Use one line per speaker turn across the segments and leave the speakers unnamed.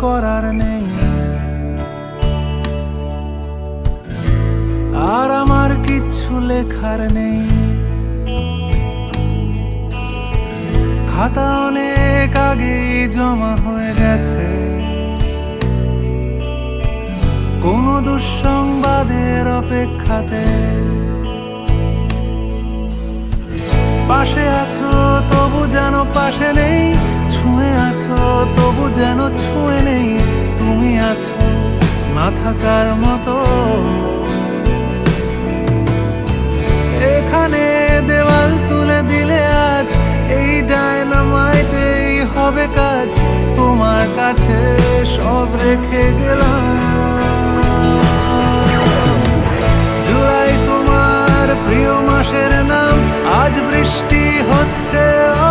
করার নেই, আর আমার কিচ্ছু লেখার নেই। খাতা অনেক আগেই জমা হয়ে গেছে, কোনো দুঃসংবাদের অপেক্ষাতে। পাশে আছো তবু যেন পাশে নেই, ছুঁয়ে আছো তবু যেন ছুঁয়ে নেই। তুমি আছো না থাকার মতো। এখানে দেওয়াল তুলে দিলে আজ এই ডায়নামাইটেই হবে কাজ। তোমার কাছে সব রেখে গেলাম। জুলাই তোমার প্রিয় মাসের নাম, আজ বৃষ্টি হচ্ছে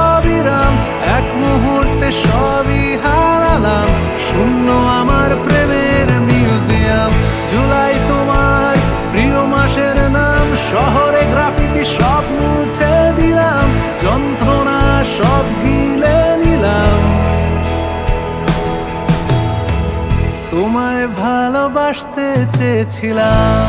অবিরাম। এক মুহূর্তে সবই হারালাম, শূন্য আমার প্রেমের মিউজিয়াম। জুলাই তোমার প্রিয় মাসের নাম, শহরে গ্রাফিতি সব মুছে দিলাম, যন্ত্রণা সব গিলে নিলাম। তোমায় ভালোবাসতে চেয়েছিলাম।